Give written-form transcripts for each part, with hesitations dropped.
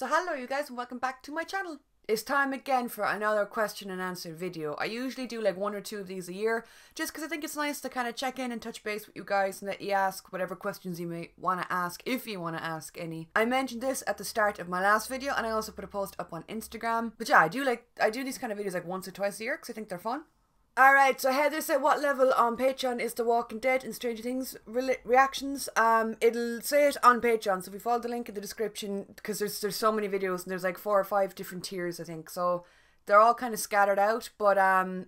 So hello you guys and welcome back to my channel. It's time again for another question and answer video. I usually do like one or two of these a year just because I think it's nice to kind of check in and touch base with you guys and let you ask whatever questions you may want to ask, if you want to ask any. I mentioned this at the start of my last video and I also put a post up on Instagram. But yeah, I do these kind of videos like once or twice a year because I think they're fun. Alright, so Heather said what level on Patreon is The Walking Dead and Stranger Things reactions? It'll say it on Patreon, so if you follow the link in the description, because there's so many videos and there's like 4 or 5 different tiers I think, so they're all kind of scattered out, but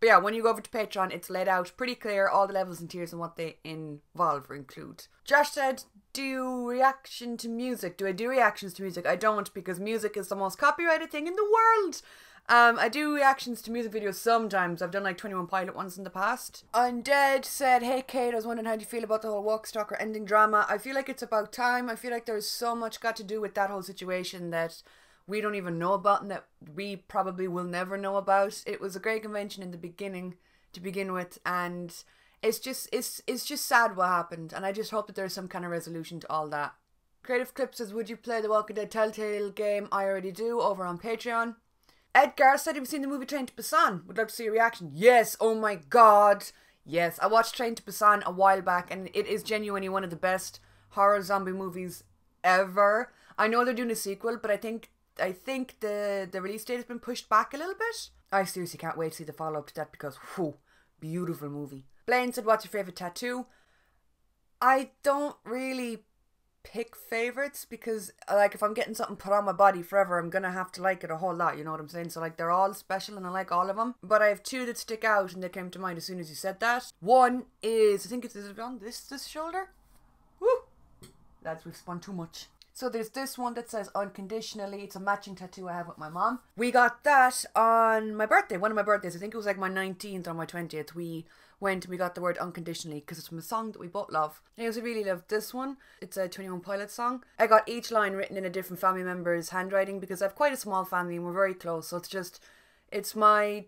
yeah, when you go over to Patreon it's laid out pretty clear, all the levels and tiers and what they involve or include. Josh said, do reaction to music? Do I do reactions to music? I don't, because music is the most copyrighted thing in the world. I do reactions to music videos sometimes. I've done like 21 Pilot ones in the past. Undead said, hey Kate, I was wondering how do you feel about the whole Walkstalker ending drama. I feel like it's about time. I feel like there's so much got to do with that whole situation that we don't even know about and that we probably will never know about. It was a great convention in the beginning to begin with, and it's just sad what happened, and I just hope that there's some kind of resolution to all that. Creative Clip says, would you play the Walking Dead Telltale game? I already do, over on Patreon. Edgar said, have you seen the movie Train to Busan? Would love to see a reaction. Yes, oh my god. Yes, I watched Train to Busan a while back and it is genuinely one of the best horror zombie movies ever. I know they're doing a sequel, but I think the release date has been pushed back a little bit. I seriously can't wait to see the follow-up to that because, whew, beautiful movie. Blaine said, what's your favourite tattoo? I don't really pick favorites because like if I'm getting something put on my body forever I'm gonna have to like it a whole lot, you know what I'm saying? So like they're all special and I like all of them, but I have 2 that stick out and they came to mind as soon as you said that. One is, I think it's on this shoulder. Woo! Lads, we've spun too much. So there's this one that says unconditionally. It's a matching tattoo I have with my mom. We got that on my birthday, one of my birthdays. I think it was like my 19th or my 20th. We went and we got the word unconditionally because it's from a song that we both love. I also really love this one. It's a 21 Pilots song. I got each line written in a different family member's handwriting because I have quite a small family and we're very close. So it's my...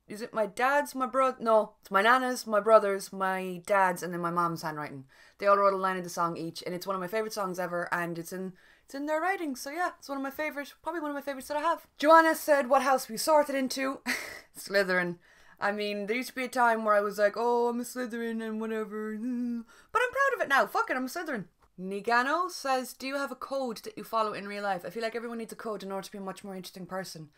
Is it my dad's, my brother? No, it's my nana's, my brother's, my dad's, and then my mom's handwriting. They all wrote a line of the song each, and it's one of my favourite songs ever, and it's in their writing, so yeah, it's one of my favourite, probably one of my favourites that I have. Joanna said, what house we sorted into? Slytherin. I mean, there used to be a time where I was like, oh, I'm a Slytherin and whatever, but I'm proud of it now, fuck it, I'm a Slytherin. Nigano says, do you have a code that you follow in real life? I feel like everyone needs a code in order to be a much more interesting person.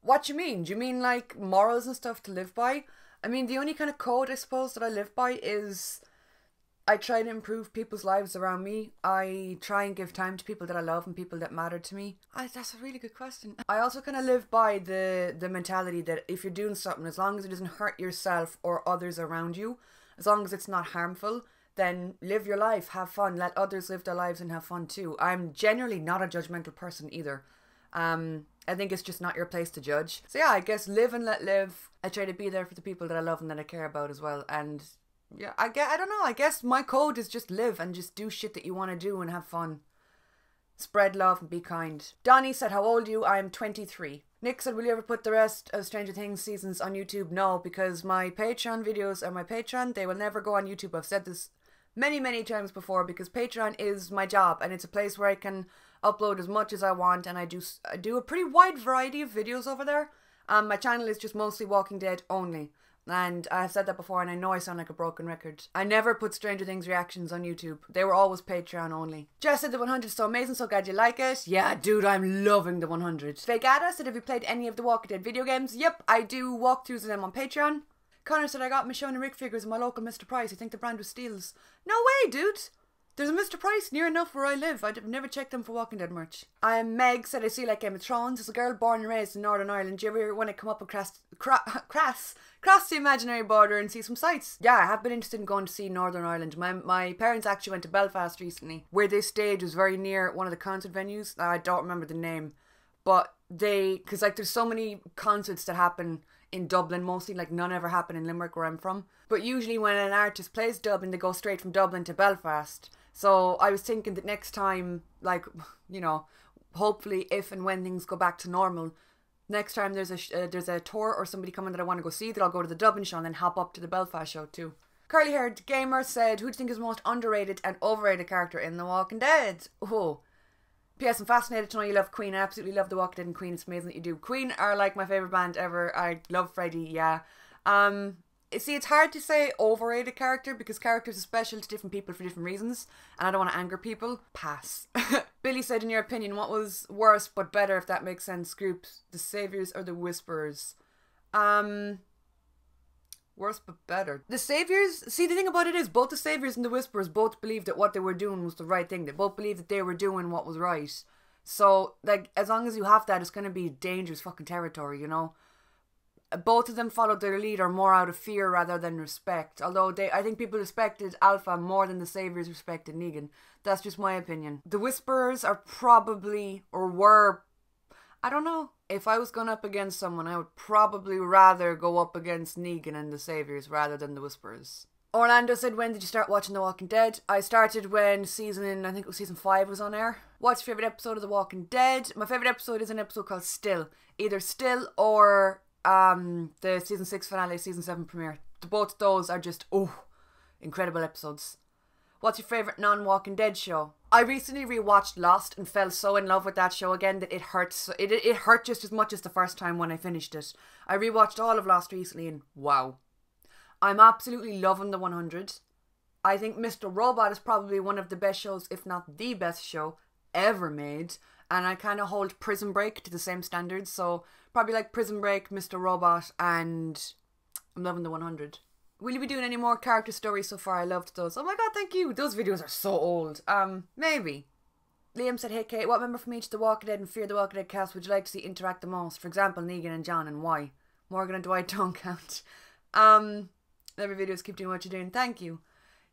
What do you mean? Do you mean like morals and stuff to live by? I mean, the only kind of code I suppose that I live by is I try to improve people's lives around me. I try and give time to people that I love and people that matter to me. That's a really good question. I also kind of live by the mentality that if you're doing something, as long as it doesn't hurt yourself or others around you, as long as it's not harmful, then live your life, have fun, let others live their lives and have fun too. I'm generally not a judgmental person either. I think it's just not your place to judge. So yeah, I guess live and let live. I try to be there for the people that I love and that I care about as well. And yeah, I don't know, I guess my code is just live and just do shit that you want to do and have fun. Spread love and be kind. Donnie said, how old are you? I am 23. Nick said, will you ever put the rest of Stranger Things seasons on YouTube? No, because my Patreon videos are my Patreon. They will never go on YouTube. I've said this many times before because Patreon is my job and it's a place where I can upload as much as I want, and I do a pretty wide variety of videos over there. My channel is just mostly Walking Dead only, and I've said that before and I know I sound like a broken record. I never put Stranger Things reactions on YouTube. They were always Patreon only. Jess said the 100 is so amazing, so glad you like it. Yeah dude, I'm loving the 100. Vegada said, have you played any of the Walking Dead video games? Yep, I do walkthroughs of them on Patreon. Connor said, I got Michonne and Rick figures in my local Mr. Price. I think the brand was Steels. No way dude! There's a Mr. Price near enough where I live. I've never checked them for Walking Dead merch. Meg said, I see like Game of Thrones. As a girl born and raised in Northern Ireland, do you ever want to come up and cross the imaginary border and see some sights? Yeah, I have been interested in going to see Northern Ireland. My parents actually went to Belfast recently, where this stage was very near one of the concert venues. I don't remember the name, but because like there's so many concerts that happen in Dublin mostly, like none ever happen in Limerick where I'm from. But usually when an artist plays Dublin, they go straight from Dublin to Belfast. So I was thinking that next time, like, you know, hopefully if and when things go back to normal, next time there's a tour or somebody coming that I want to go see, that I'll go to the Dublin show and then hop up to the Belfast show too. Curly haired gamer said, who do you think is the most underrated and overrated character in The Walking Dead? Oh, P.S. I'm fascinated to know you love Queen. I absolutely love The Walking Dead and Queen. It's amazing that you do. Queen are like my favourite band ever. I love Freddie, yeah. See, it's hard to say overrated character because characters are special to different people for different reasons, and I don't want to anger people. Pass. Billy said, in your opinion, what was worse but better, if that makes sense, groups, the Saviors or the Whisperers? Worse but better. The Saviors, see, the thing about it is both the Saviors and the Whisperers both believed that what they were doing was the right thing. They both believed that they were doing what was right. So, like, as long as you have that, it's going to be dangerous fucking territory, you know? Both of them followed their leader more out of fear rather than respect. Although I think people respected Alpha more than the Saviors respected Negan. That's just my opinion. The Whisperers are probably, or were, I don't know. If I was going up against someone, I would probably rather go up against Negan and the Saviors rather than the Whisperers. Orlando said, when did you start watching The Walking Dead? I started when I think it was season 5 was on air. What's your favourite episode of The Walking Dead? My favourite episode is an episode called Still. Either Still or the season 6 finale, season 7 premiere. Both of those are just, incredible episodes. What's your favourite non-Walking Dead show? I recently rewatched Lost and fell so in love with that show again that it hurts. It hurt just as much as the first time when I finished it. I rewatched all of Lost recently and wow. I'm absolutely loving the 100. I think Mr. Robot is probably one of the best shows, if not the best show ever made. And I kind of hold Prison Break to the same standards. So probably like Prison Break, Mr. Robot, and I'm loving the 100. Will you be doing any more character stories so far? I loved those. Oh my god, thank you. Those videos are so old. Maybe. Liam said, hey Kate, what member from each of the Walking Dead and Fear the Walking Dead cast would you like to see interact the most? For example, Negan and John, and why? Morgan and Dwight don't count. Every videos, keep doing what you're doing. Thank you.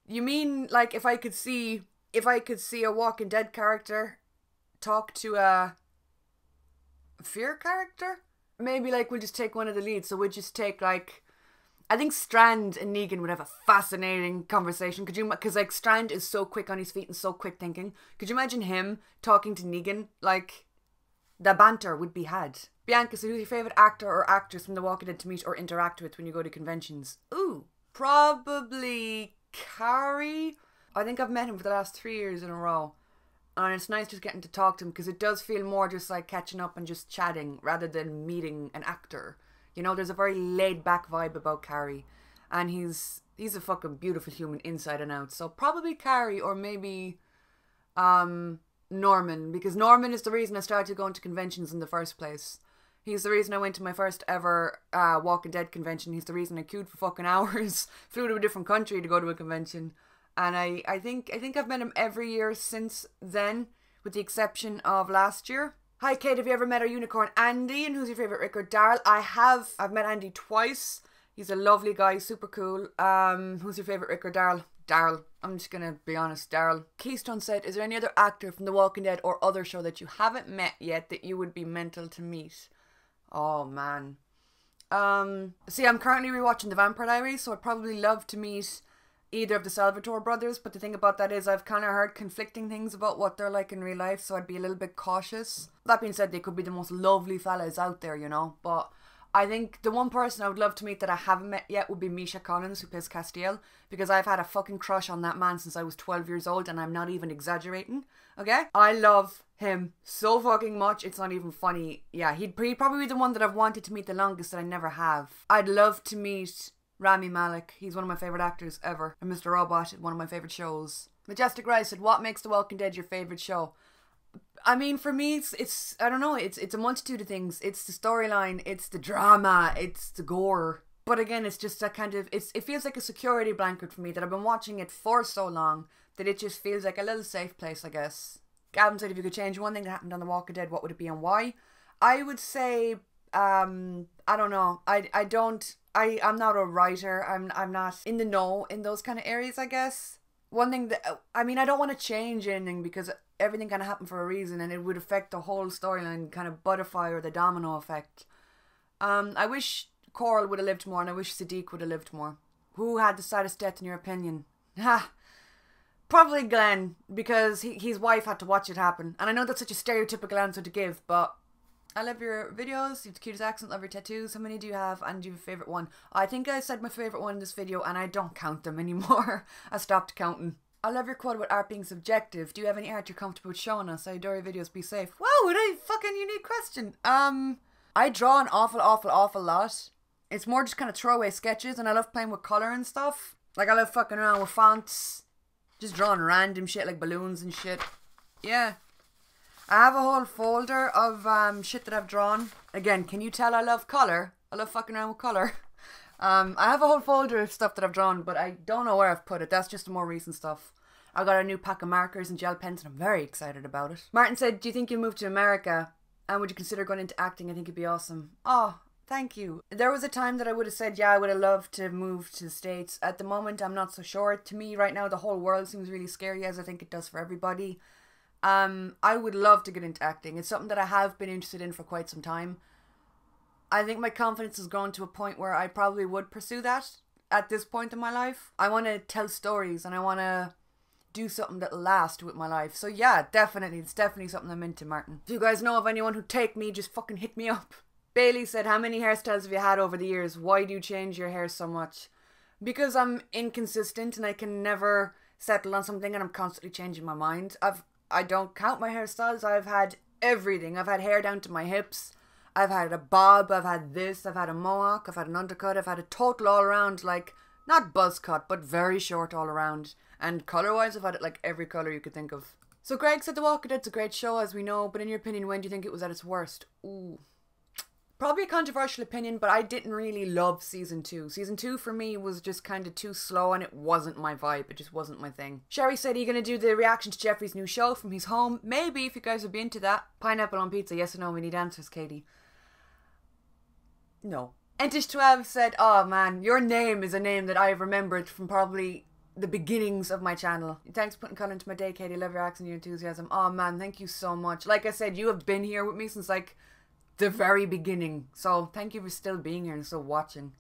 You mean like if I could see a Walking Dead character talk to a Fear character? Maybe like we'll just take one of the leads. So we'll just take like, I think Strand and Negan would have a fascinating conversation. Could you? Because like Strand is so quick on his feet and so quick thinking. Could you imagine him talking to Negan? Like, the banter would be had. Bianca, so who's your favourite actor or actress from The Walking Dead to meet or interact with when you go to conventions? Ooh, probably Carrie. I think I've met him for the last 3 years in a row. And it's nice just getting to talk to him because it does feel more just like catching up and just chatting rather than meeting an actor. You know, there's a very laid-back vibe about Carrie. And he's a fucking beautiful human inside and out. So probably Carrie or maybe Norman. Because Norman is the reason I started going to conventions in the first place. He's the reason I went to my first ever Walking Dead convention. He's the reason I queued for fucking hours. Flew to a different country to go to a convention. And I think I've met him every year since then, with the exception of last year. Hi Kate, have you ever met our unicorn Andy? And who's your favourite Rick or Daryl? I've met Andy twice. He's a lovely guy, super cool. Who's your favourite Rick or Daryl? Daryl. I'm just gonna be honest, Daryl. Keystone said, is there any other actor from The Walking Dead or other show that you haven't met yet that you would be mental to meet? Oh man. See, I'm currently rewatching The Vampire Diaries, so I'd probably love to meet either of the Salvatore brothers, but the thing about that is I've kind of heard conflicting things about what they're like in real life, so I'd be a little bit cautious. That being said, they could be the most lovely fellas out there, you know, but I think the one person I would love to meet that I haven't met yet would be Misha Collins, who plays Castiel, because I've had a fucking crush on that man since I was 12 years old, and I'm not even exaggerating, okay? I love him so fucking much, it's not even funny. Yeah, he'd probably be the one that I've wanted to meet the longest that I never have. I'd love to meet Rami Malek, he's one of my favourite actors ever. And Mr. Robot, one of my favourite shows. Majestic Rise said, what makes The Walking Dead your favourite show? I mean, for me, it's I don't know, it's a multitude of things. It's the storyline, it's the drama, it's the gore. But again, it's just that kind of, it feels like a security blanket for me that I've been watching it for so long that it just feels like a little safe place, I guess. Gavin said, if you could change one thing that happened on The Walking Dead, what would it be and why? I would say, I don't know, I'm not a writer. I'm not in the know in those kind of areas, I guess. One thing that, I mean, I don't want to change anything because everything kind of happened for a reason and it would affect the whole storyline, kind of butterfly or the domino effect. I wish Coral would have lived more and I wish Sadiq would have lived more. Who had the saddest death in your opinion? Probably Glenn, because his wife had to watch it happen. And I know that's such a stereotypical answer to give, but I love your videos, you have the cutest accent, love your tattoos. How many do you have and do you have a favourite one? I think I said my favourite one in this video and I don't count them anymore. I stopped counting. I love your quote about art being subjective. Do you have any art you're comfortable with showing us? I adore your videos. Be safe. Wow, what a fucking unique question. I draw an awful lot. It's more just kind of throwaway sketches, and I love playing with colour and stuff. Like, I love fucking around with fonts. Just drawing random shit like balloons and shit. Yeah. I have a whole folder of shit that I've drawn. Again, can you tell I love colour? I love fucking around with colour. I have a whole folder of stuff that I've drawn, but I don't know where I've put it. That's just the more recent stuff. I got a new pack of markers and gel pens, and I'm very excited about it. Martin said, do you think you'll move to America? And would you consider going into acting? I think it'd be awesome. Oh, thank you. There was a time that I would have said, yeah, I would have loved to move to the States. At the moment, I'm not so sure. To me, right now, the whole world seems really scary, as I think it does for everybody. I would love to get into acting. It's something that I have been interested in for quite some time. I think my confidence has grown to a point where I probably would pursue that at this point in my life. I want to tell stories, and I want to do something that'll last with my life. So yeah, definitely. It's definitely something I'm into, Martin. If you guys know of anyone who'd take me, just fucking hit me up. Bailey said, how many hairstyles have you had over the years? Why do you change your hair so much? Because I'm inconsistent and I can never settle on something, and I'm constantly changing my mind. I don't count my hairstyles. I've had everything. I've had hair down to my hips. I've had a bob. I've had this. I've had a mohawk. I've had an undercut. I've had a total all around, like, not buzz cut, but very short all around. And colour-wise, I've had it like every colour you could think of. So Greg said The Walking Dead's a great show, as we know, but in your opinion, when do you think it was at its worst? Ooh. Probably a controversial opinion, but I didn't really love Season 2. Season 2 for me was just kind of too slow, and it wasn't my vibe. It just wasn't my thing. Sherry said, are you going to do the reaction to Jeffrey's new show from his home? Maybe, if you guys would be into that. Pineapple on pizza, yes or no? We need answers, Katie. No. Entish12 said, oh man, your name is a name that I've remembered from probably the beginnings of my channel. Thanks for putting colour into my day, Katie. Love your accent, your enthusiasm. Oh man, thank you so much. Like I said, you have been here with me since like the very beginning. So thank you for still being here and still watching.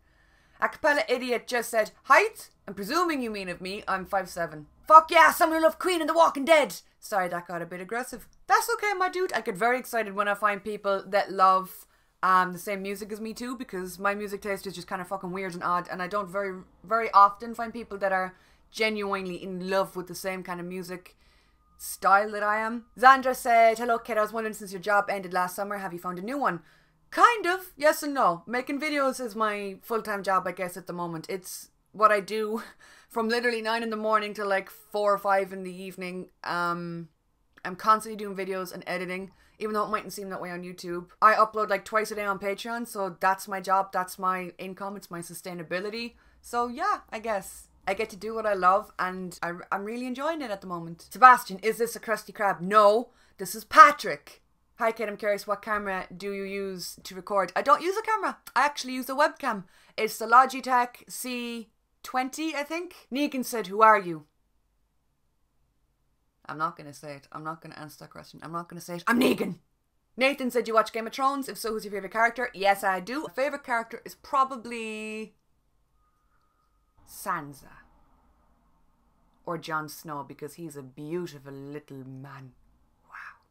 Acapella Idiot just said, height? I'm presuming you mean of me. I'm 5'7". Fuck yeah, someone who loved Queen and The Walking Dead. Sorry, that got a bit aggressive. That's okay, my dude. I get very excited when I find people that love the same music as me too, because my music taste is just kind of fucking weird and odd, and I don't very often find people that are genuinely in love with the same kind of music style that I am. Zandra said, hello kid, I was wondering, since your job ended last summer, have you found a new one? Kind of, yes and no. Making videos is my full-time job, I guess, at the moment. It's what I do from literally 9 in the morning to like 4 or 5 in the evening. I'm constantly doing videos and editing, even though it mightn't seem that way on YouTube. I upload like twice a day on Patreon, so that's my job, that's my income, it's my sustainability. So yeah, I guess I get to do what I love, and I'm really enjoying it at the moment. Sebastian, is this a Krusty Krab? No, this is Patrick. Hi Kate, I'm curious, what camera do you use to record? I don't use a camera. I actually use a webcam. It's the Logitech C20, I think. Negan said, who are you? I'm not going to say it. I'm not going to answer that question. I'm not going to say it. I'm Negan. Nathan said, you watch Game of Thrones? If so, who's your favourite character? Yes, I do. My favourite character is probably Sansa. Or Jon Snow, because he's a beautiful little man. Wow.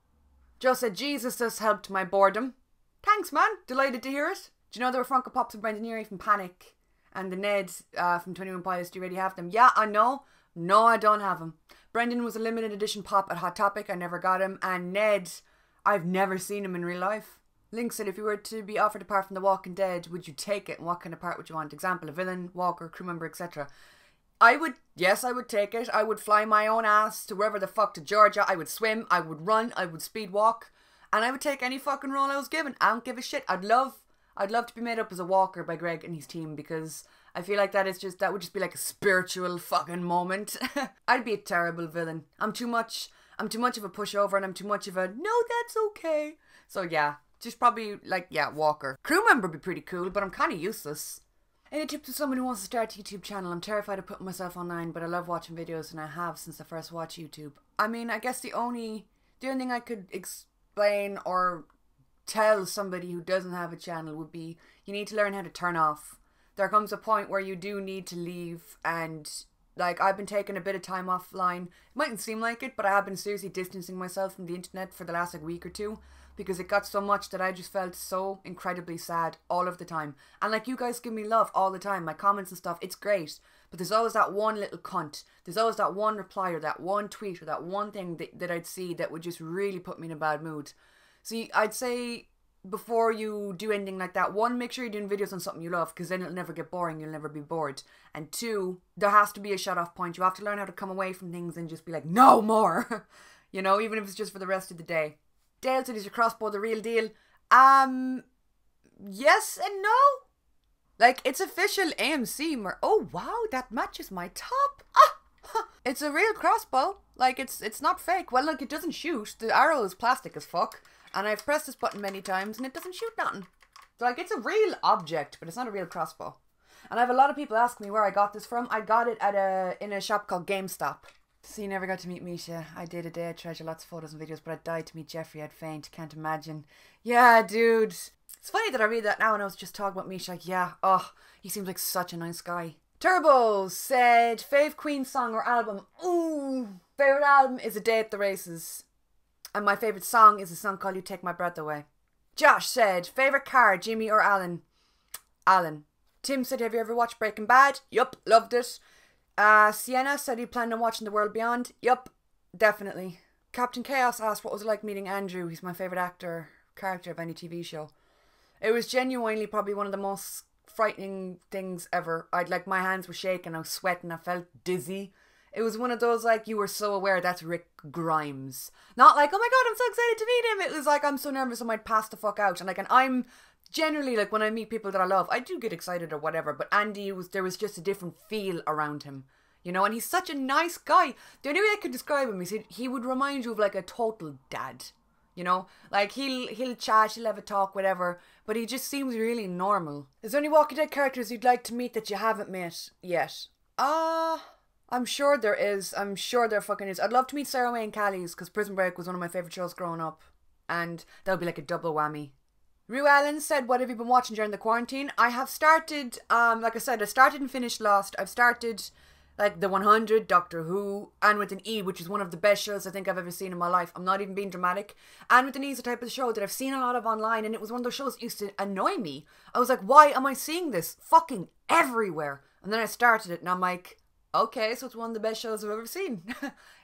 Joe said, Jesus, this helped my boredom. Thanks, man. Delighted to hear it. Do you know there were Funko Pops of Brendan Urie from Panic? And the Ned from 21 Pilots. Do you already have them? Yeah, I know. No, I don't have them. Brendan was a limited edition pop at Hot Topic. I never got him. And Ned, I've never seen him in real life. Link said, if you were to be offered a part from The Walking Dead, would you take it? And what kind of part would you want? Example, a villain, walker, crew member, etc. Yes, I would take it. I would fly my own ass to wherever the fuck, to Georgia. I would swim, I would run, I would speed walk. And I would take any fucking role I was given. I don't give a shit. I'd love to be made up as a walker by Greg and his team, that would just be like a spiritual fucking moment. I'd be a terrible villain. I'm too much of a pushover, and I'm too much of a, no, that's okay. So yeah, just probably like, yeah, walker. Crew member would be pretty cool, but I'm kind of useless. Any tips for someone who wants to start a YouTube channel? I'm terrified of putting myself online, but I love watching videos, and I have since I first watched YouTube. I mean, I guess the only thing I could explain or tell somebody who doesn't have a channel would be, you need to learn how to turn off. There comes a point where you do need to leave, and like, I've been taking a bit of time offline. It mightn't seem like it, but I have been seriously distancing myself from the internet for the last like week or two, because it got so much that I just felt so incredibly sad all of the time. And like, you guys give me love all the time, my comments and stuff, it's great. But there's always that one little cunt. There's always that one reply or that one tweet or that one thing that I'd see that would just really put me in a bad mood. See, I'd say before you do anything like that, one, make sure you're doing videos on something you love, because then it'll never get boring, you'll never be bored. And two, there has to be a shut off point. You have to learn how to come away from things and just be like, no more. You know, even if it's just for the rest of the day. Dale said, is your crossbow the real deal? Yes and no. Like, it's official AMC. Oh wow, that matches my top. It's a real crossbow. Like, it's not fake. Well, look, it doesn't shoot. The arrow is plastic as fuck. And I've pressed this button many times and it doesn't shoot nothing. So, like, it's a real object, but it's not a real crossbow. And I have a lot of people ask me where I got this from. I got it at in a shop called GameStop. So you never got to meet Misha. I did a day. I treasure lots of photos and videos, but I died to meet Jeffrey. I'd faint. Can't imagine. Yeah, dude. It's funny that I read that now and I was just talking about Misha. Like, yeah, oh, he seems like such a nice guy. Turbo said, fave Queen song or album? Ooh, favorite album is A Day at the Races. And my favourite song is a song called You Take My Breath Away. Josh said, favourite car, Jimmy or Alan? Alan. Tim said, have you ever watched Breaking Bad? Yup, loved it. Sienna said he planned on watching The World Beyond. Yup, definitely. Captain Chaos asked what was it like meeting Andrew. He's my favourite character of any TV show. It was genuinely probably one of the most frightening things ever. My hands were shaking, I was sweating, I felt dizzy. It was one of those, like, you were so aware that's Rick Grimes. Not like, oh my god, I'm so excited to meet him. It was like, I'm so nervous I might pass the fuck out. And I'm generally, like, when I meet people that I love, I do get excited or whatever. But Andy, there was just a different feel around him. You know, and he's such a nice guy. The only way I could describe him is he would remind you of, like, a total dad. You know, like, he'll chat, he'll have a talk, whatever. But he just seems really normal. Is there any Walking Dead characters you'd like to meet that you haven't met yet? I'm sure there is. I'm sure there fucking is. I'd love to meet Sarah Wayne Callies because Prison Break was one of my favourite shows growing up. And that would be like a double whammy. Rue Allen said, what have you been watching during the quarantine? I have started, like I said, I started and finished Lost. I've started, like, The 100, Doctor Who, Anne with an E, which is one of the best shows I think I've ever seen in my life. I'm not even being dramatic. Anne with an E is the type of show that I've seen a lot of online, and it was one of those shows that used to annoy me. I was like, why am I seeing this fucking everywhere? And then I started it, and I'm like, okay, so it's one of the best shows I've ever seen.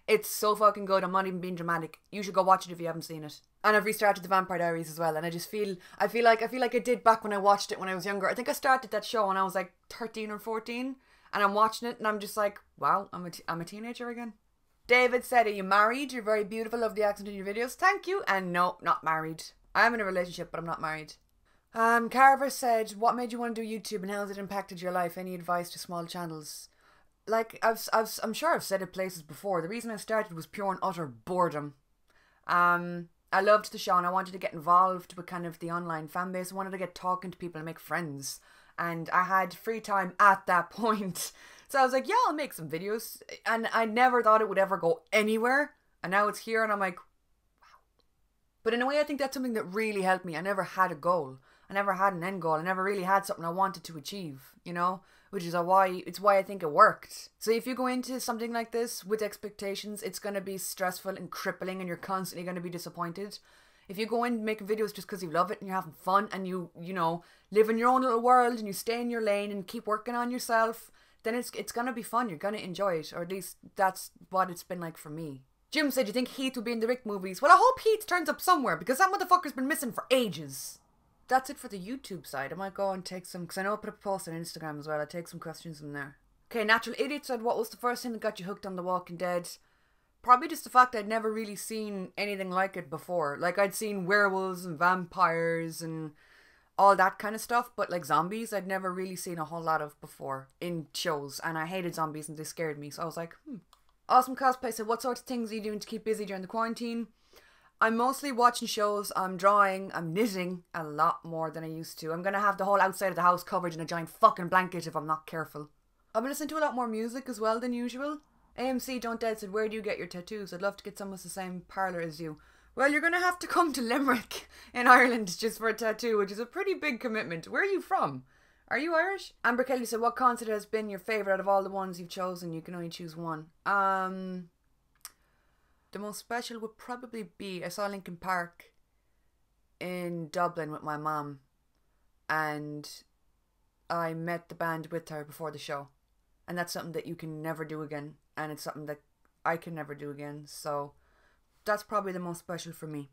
It's so fucking good. I'm not even being dramatic. You should go watch it if you haven't seen it. And I've restarted The Vampire Diaries as well. And I just feel like I did back when I watched it when I was younger. I think I started that show when I was like 13 or 14. And I'm watching it and I'm just like, wow, I'm a teenager again. David said, are you married? You're very beautiful. Love the accent in your videos. Thank you. And no, not married. I am in a relationship, but I'm not married. Carver said, what made you want to do YouTube and how has it impacted your life? Any advice to small channels? Like, I'm sure I've said it places before. The reason I started was pure and utter boredom. I loved the show and I wanted to get involved with kind of the online fan base. I wanted to get talking to people and make friends. And I had free time at that point. So I was like, yeah, I'll make some videos. And I never thought it would ever go anywhere. And now it's here and I'm like, wow. But in a way, I think that's something that really helped me. I never had a goal. I never had an end goal. I never really had something I wanted to achieve, you know? Which is why I think it worked. So if you go into something like this with expectations, it's going to be stressful and crippling and you're constantly going to be disappointed. If you go in making videos just because you love it and you're having fun and you know, live in your own little world and you stay in your lane and keep working on yourself, then it's going to be fun. You're going to enjoy it. Or at least that's what it's been like for me. Jim said, you think Heath will be in the Rick movies? Well, I hope Heath turns up somewhere because that motherfucker's been missing for ages. That's it for the YouTube side. I might go and take some, because I know I put a post on Instagram as well. I'll take some questions from there. Okay, Natural Idiot said, what was the first thing that got you hooked on The Walking Dead? Probably just the fact I'd never really seen anything like it before. Like, I'd seen werewolves and vampires and all that kind of stuff, but like zombies, I'd never really seen a whole lot of before in shows, and I hated zombies and they scared me, so I was like, Awesome Cosplay said, what sorts of things are you doing to keep busy during the quarantine? I'm mostly watching shows, I'm drawing, I'm knitting a lot more than I used to. I'm going to have the whole outside of the house covered in a giant fucking blanket if I'm not careful. I've been listening to a lot more music as well than usual. AMC Don't Dead said, where do you get your tattoos? I'd love to get some with the same parlour as you. Well, you're going to have to come to Limerick in Ireland just for a tattoo, which is a pretty big commitment. Where are you from? Are you Irish? Amber Kelly said, what concert has been your favourite out of all the ones you've chosen? You can only choose one. The most special would probably be, I saw Linkin Park in Dublin with my mum and I met the band with her before the show And that's something that you can never do again. And it's something that I can never do again. So that's probably the most special for me.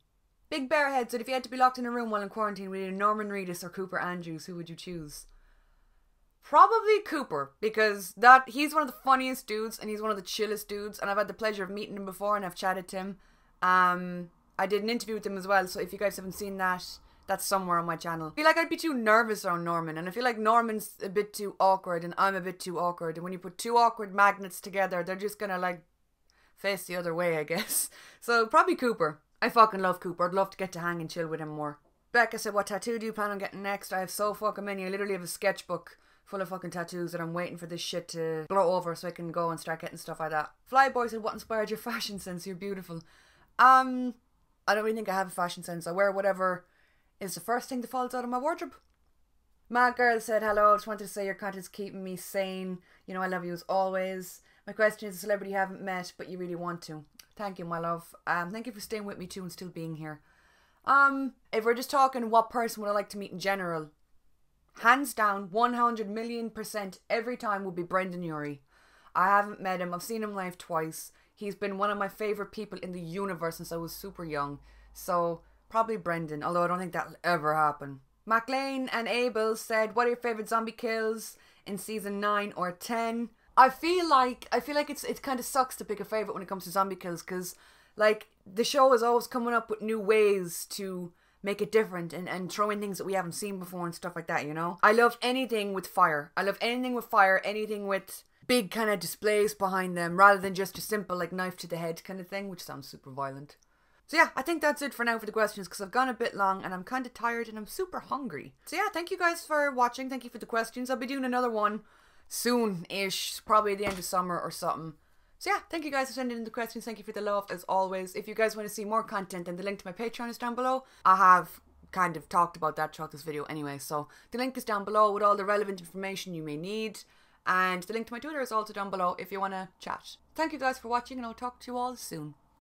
Big Bearhead said, if you had to be locked in a room while in quarantine with either Norman Reedus or Cooper Andrews, who would you choose? Probably Cooper, because he's one of the funniest dudes and he's one of the chillest dudes, and I've had the pleasure of meeting him before and I've chatted to him. I did an interview with him as well, so if you guys haven't seen that, that's somewhere on my channel. I feel like I'd be too nervous around Norman, and I feel like Norman's a bit too awkward and I'm a bit too awkward, and when you put two awkward magnets together, they're just gonna like face the other way, I guess. So probably Cooper. I fucking love Cooper. I'd love to get to hang and chill with him more. Becca said, what tattoo do you plan on getting next? I have so fucking many. I literally have a sketchbook full of fucking tattoos that I'm waiting for this shit to blow over so I can go and start getting stuff like that. Flyboy said, what inspired your fashion sense? You're beautiful. I don't really think I have a fashion sense. I wear whatever is the first thing that falls out of my wardrobe. Mad Girl said, hello, just wanted to say your content's keeping me sane. You know I love you as always. My question is, a celebrity you haven't met but you really want to. Thank you, my love. Thank you for staying with me too and still being here. If we're just talking what person would I like to meet in general, hands down, 100,000,000% every time would be Brendan Urie. I haven't met him. I've seen him live twice. He's been one of my favourite people in the universe since I was super young. So, probably Brendan, although I don't think that'll ever happen. MacLean and Abel said, what are your favourite zombie kills in season 9 or 10? I feel like it kind of sucks to pick a favourite when it comes to zombie kills, because like the show is always coming up with new ways to make it different and throw in things that we haven't seen before and stuff like that, you know? I love anything with fire. I love anything with fire, anything with big kind of displays behind them, rather than just a simple like knife to the head kind of thing, which sounds super violent. So yeah, I think that's it for now for the questions, because I've gone a bit long and I'm kind of tired and I'm super hungry. So yeah, thank you guys for watching. Thank you for the questions. I'll be doing another one soon-ish, probably at the end of summer or something. So yeah, thank you guys for sending in the questions. Thank you for the love as always. If you guys want to see more content, then the link to my Patreon is down below. I have kind of talked about that throughout this video anyway, so the link is down below with all the relevant information you may need, and the link to my Twitter is also down below if you want to chat. Thank you guys for watching, and I'll talk to you all soon.